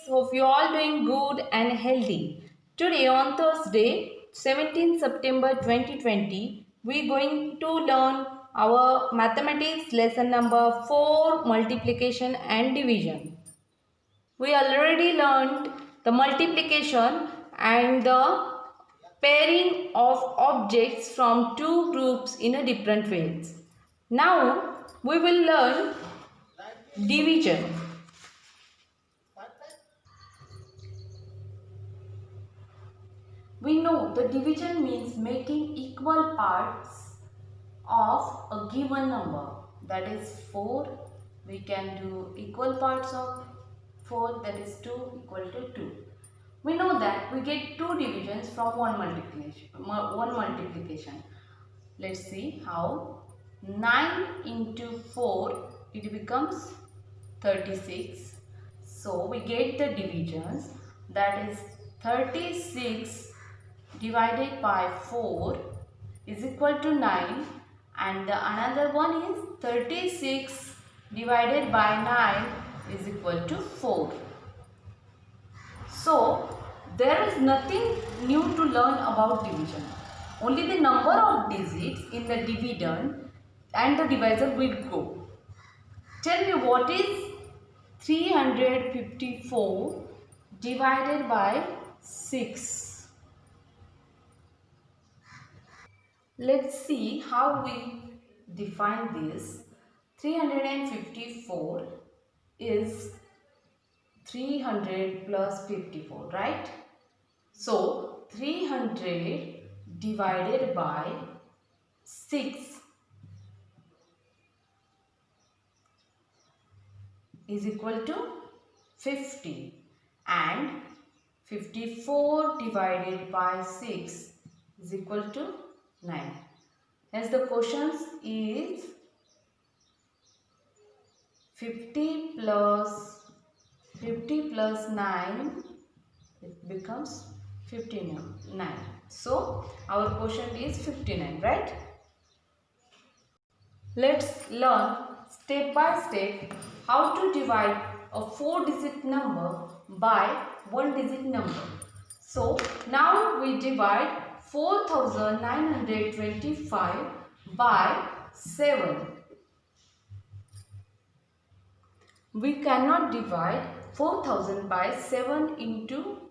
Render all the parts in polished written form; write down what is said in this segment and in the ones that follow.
Hope you all doing good and healthy. Today on Thursday, 17 September 2020, we going to learn our mathematics lesson number 4, multiplication and division. We already learned the multiplication and the pairing of objects from two groups in a different ways. Now we will learn division. We know the division means making equal parts of a given number. That is 4. We can do equal parts of 4, that is 2 equal to 2. We know that we get two divisions from one multiplication. Let's see how. 9 into 4, it becomes 36. So we get the divisions, that is 36 divided by 4 is equal to 9, and the another one is 36 divided by 9 is equal to 4. So there is nothing new to learn about division. Only the number of digits in the dividend and the divisor will go. Tell me, what is 354 divided by 6? Let's see how we define this. 354 is 300 plus 54, right? So 300 divided by 6 is equal to 50, and 54 divided by 6 is equal to 9. Hence the question is 50 plus 9, it becomes 59. So our question is 59, right? Let's learn step by step how to divide a 4-digit number by 1-digit number. So now we divide 4925 by 7. We cannot divide 4000 by 7 into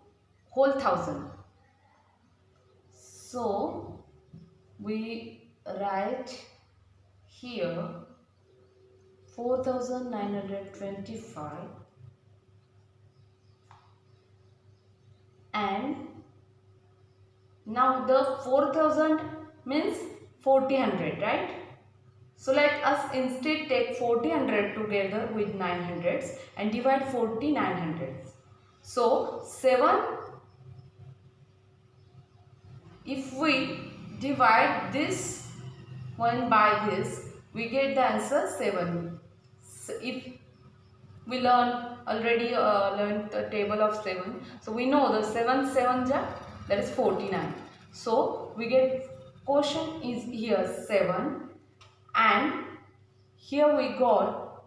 whole thousand. So we write here 4925, and now the 4000 means 4000, right? So let us instead take 4000 together with 900s and divide 4900s. So 7, if we divide this one by this, we get the answer 7. So if we already learned the table of 7, so we know the 7 7 that is 49. So we get quotient is here 7, and here we got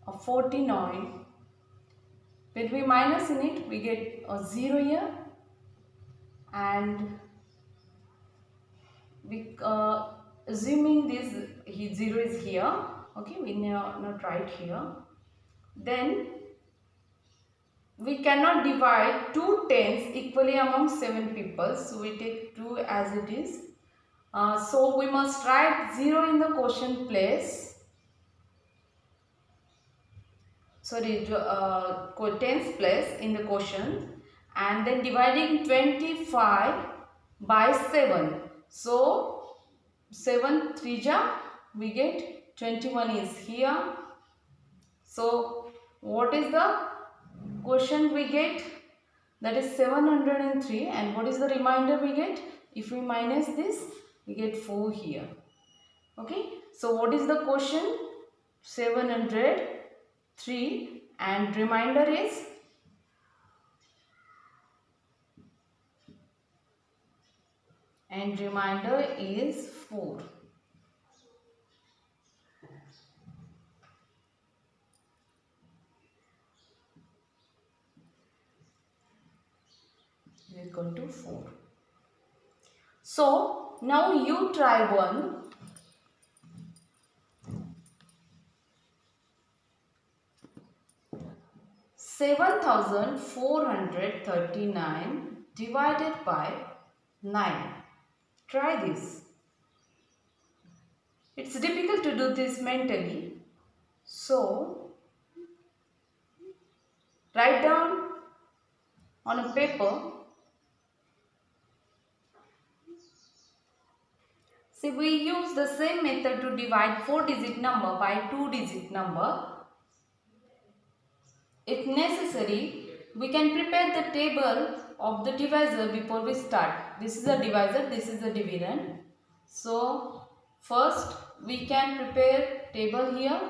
a 49. When we minus in it, we get a 0 here, and we assuming this 0 is here, okay, we not write here. Then we cannot divide 2 tens equally among 7 people, so we take 2 as it is. So we must write 0 in the quotient place. Sorry, tens place in the quotient, and then dividing 25 by 7. So 7 3 we get 21 is here. So what is the quotient we get? That is 703, and what is the remainder we get? If we minus this, we get 4 here. Okay, so what is the quotient? 703, and remainder is 4. equal to 4. So now you try one. 7,439 divided by 9. Try this. It's difficult to do this mentally. So write down on a paper. See, we use the same method to divide 4-digit number by 2-digit number. If necessary, we can prepare the table of the divisor before we start. This is a divisor, this is a dividend. So first we can prepare table here.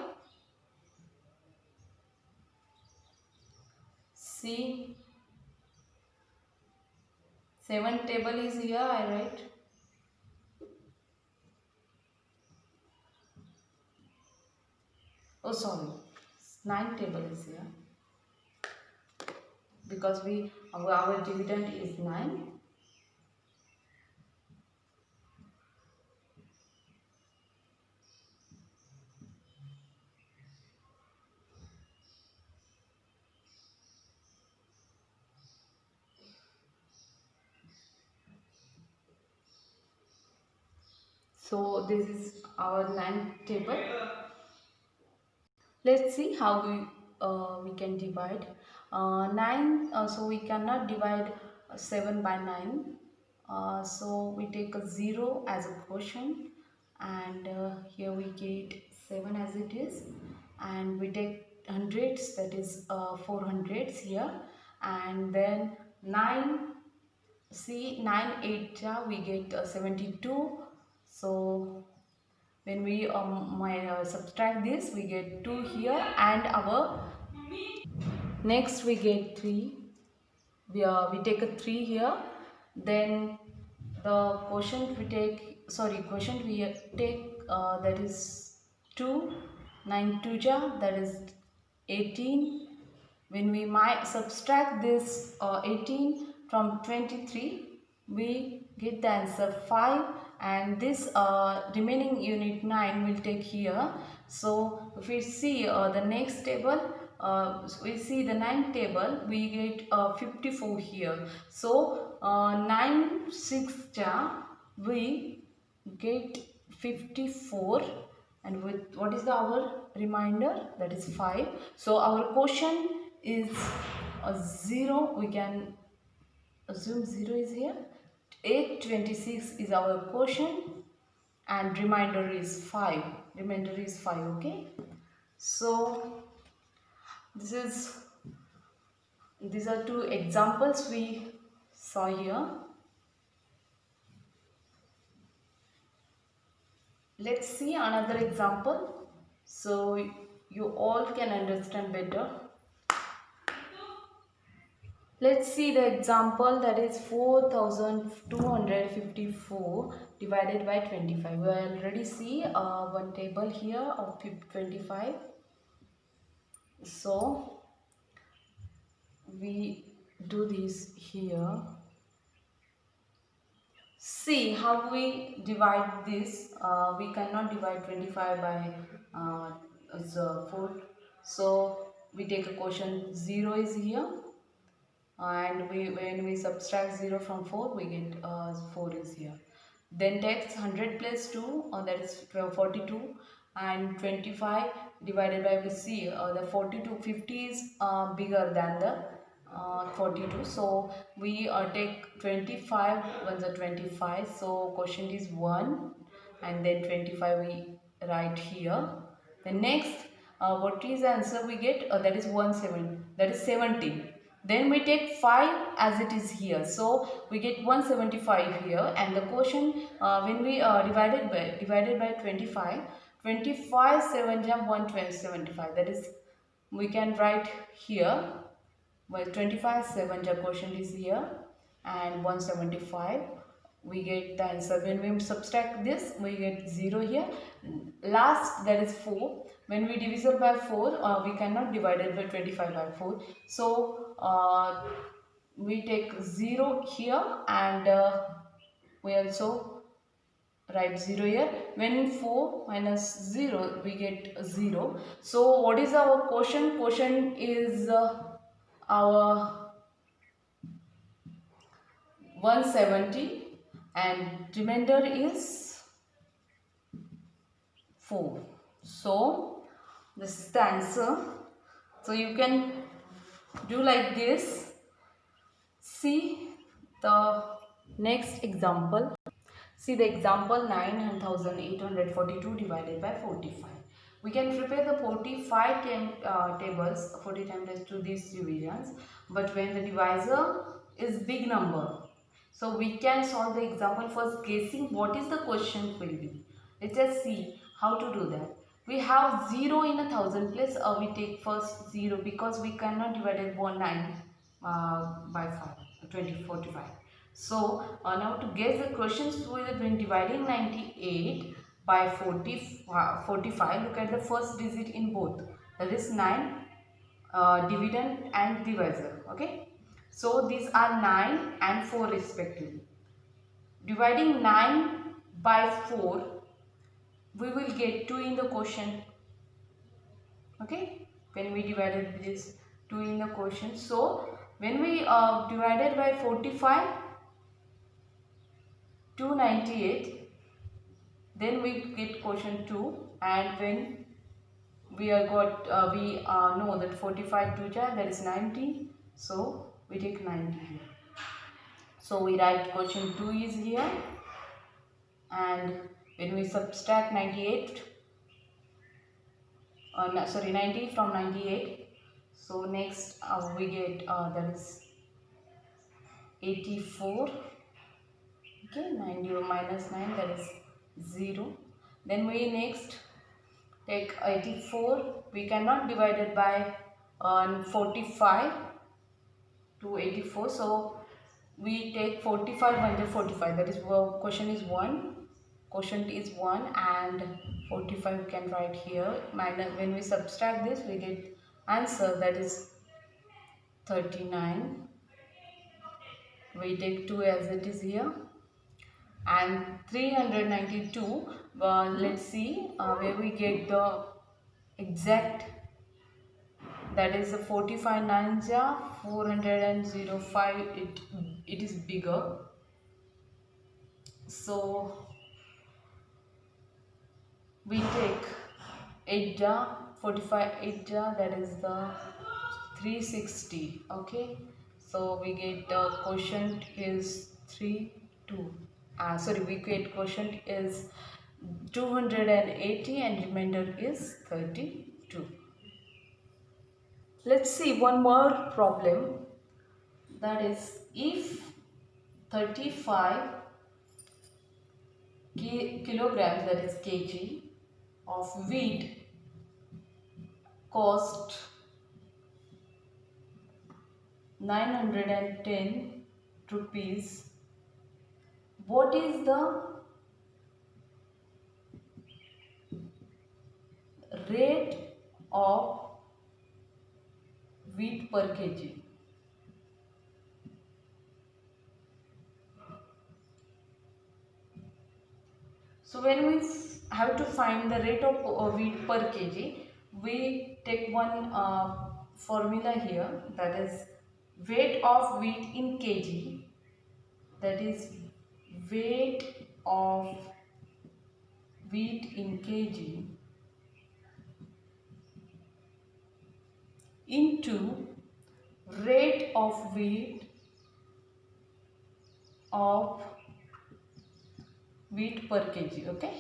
See, 7 table is here, I write. Oh sorry, 9 table is here. Because our dividend is 9. So this is our 9 table. Let's see how we can divide 9. So we cannot divide 7 by 9. So we take a 0 as a quotient, and here we get 7 as it is, and we take hundreds, that is 4 hundreds here, and then 9. See, 9 8 we get 72. So when we subtract this, we get 2 here, and our next we get 3. We take a 3 here. Then the quotient we take, that is 2. 9 2 that is 18. When we subtract this 18 from 23, we get the answer 5, and this remaining unit 9 will take here. So if we see the next table, we see the 9th table, we get 54 here. So 9 6 we get 54, and with what is our remainder, that is 5. So our quotient is 0. We can assume 0 is here. 826 is our quotient, and remainder is 5. Okay. So these are 2 examples we saw here. Let's see another example so you all can understand better. Let's see the example, that is 4,254 divided by 25. We already see one table here of 25. So we do this here. See how we divide this. We cannot divide 25 by 4. So we take a quotient, 0 is here. And when we subtract 0 from 4, we get 4 is here. Then takes 100 plus 2, that is 42, and 25 divided by, we see the 42, 50 is bigger than the 42. So we take 25, ones are 25, so quotient is 1, and then 25 we write here. The next, what is the answer we get? That is 17, that is 70. Then we take 5 as it is here. So we get 175 here, and the quotient when we divided by 25, 25 7 175. That is, we can write here, well, 25 7 quotient is here, and 175. We get the answer. When we subtract this, we get 0 here. Last, that is 4. When we divisible by 4, we cannot divide it by 25 by 4. So we take 0 here, and we also write 0 here. When 4 minus 0, we get 0. So what is our quotient? Quotient is our 170, and remainder is 4. So this is the answer. So you can do like this. See the next example. See the example 9842 divided by 45. We can prepare the 45 tables 40 times to these divisions, but when the divisor is big number, so we can solve the example first guessing what is the question will be. Let us see how to do that. We have 0 in 1000 place, we take first 0 because we cannot divide it by 9 by 5, 20, 45. So now to guess the questions when dividing 98 by 45, look at the first digit in both, that is 9, dividend and divisor. Okay, so these are 9 and 4 respectively. Dividing 9 by 4, we will get 2 in the quotient. Okay, when we divided this 2 in the quotient. So when we divided by 45, 298, then we get quotient 2, and when we are we know that 45 2 that is 90, so we take 90 here. So we write quotient 2 is here, and when we subtract 90 from 98, so next we get that is 84. Okay, 90 minus 9, that is 0. Then we next take 84. We cannot divide it by 45 to 84, so we take 45 under 45, that is quotient is 1. Quotient is 1 and 45 we can write here. Minus, when we subtract this, we get answer, that is 39. We take 2 as it is here, and 392. Let's see where we get the exact, that is the 45 9s 405. It is bigger, so we take 8 jar 45 8 jar, that is the 360. Okay, so we get the quotient is 32. Sorry, we get quotient is 280 and remainder is 32. Let's see one more problem, that is if 35 kilograms, that is kg, of wheat cost 910 rupees, what is the rate of wheat per kg? So when we have to find the rate of wheat per kg, we take one formula here, that is weight of wheat in kg, that is weight of wheat in kg into rate of wheat per kg. Okay,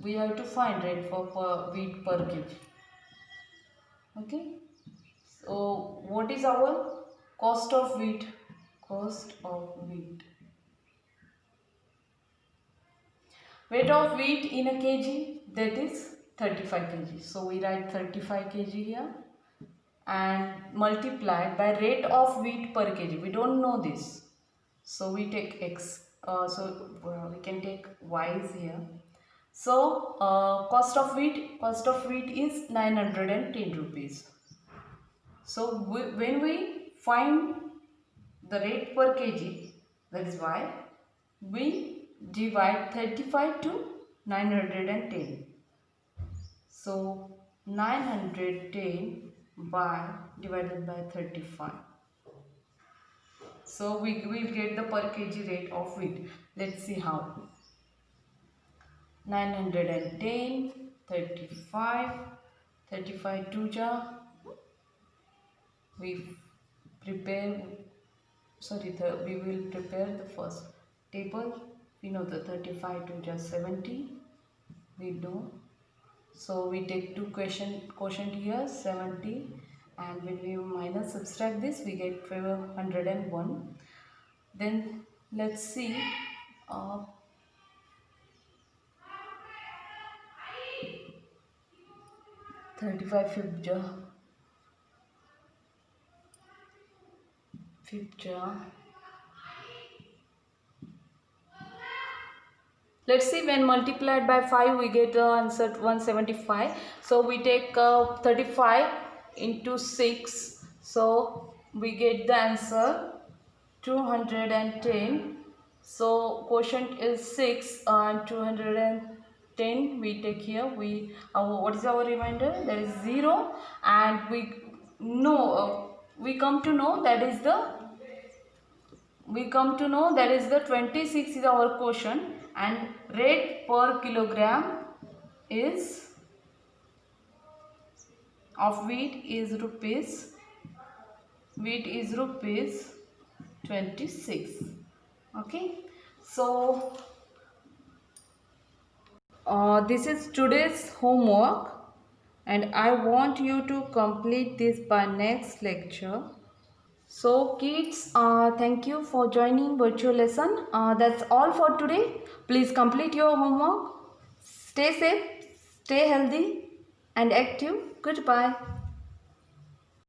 we have to find rate for wheat per kg. Okay, so what is our cost of wheat? Cost of wheat. Weight of wheat in a kg, that is 35 kg. So we write 35 kg here and multiplied by rate of wheat per kg. We don't know this, so we take x. We can take y is here. So cost of wheat is 910 rupees. So when we find the rate per kg. That is why we divide 35 to 910. So 910 divided by 35. So we will get the per kg rate of wheat. Let's see how. 910, 35, 35 2 ja. We will prepare the first table. We know the 35 2 ja 70. We know. So we take two quotient here 70, and when we minus subtract this we get 101. Then let's see 35 fifth jar. Let's see, when multiplied by 5 we get the answer 175. So we take 35 into 6. So we get the answer 210. So quotient is 6 and 210 we take here. What is our remainder? That is 0, and we come to know that is the 26 is our quotient, and rate per kilogram is of wheat is rupees 26. Okay, so this is today's homework, and I want you to complete this by next lecture. So kids, thank you for joining virtual lesson. That's all for today. Please complete your homework. Stay safe, stay healthy and active. Goodbye.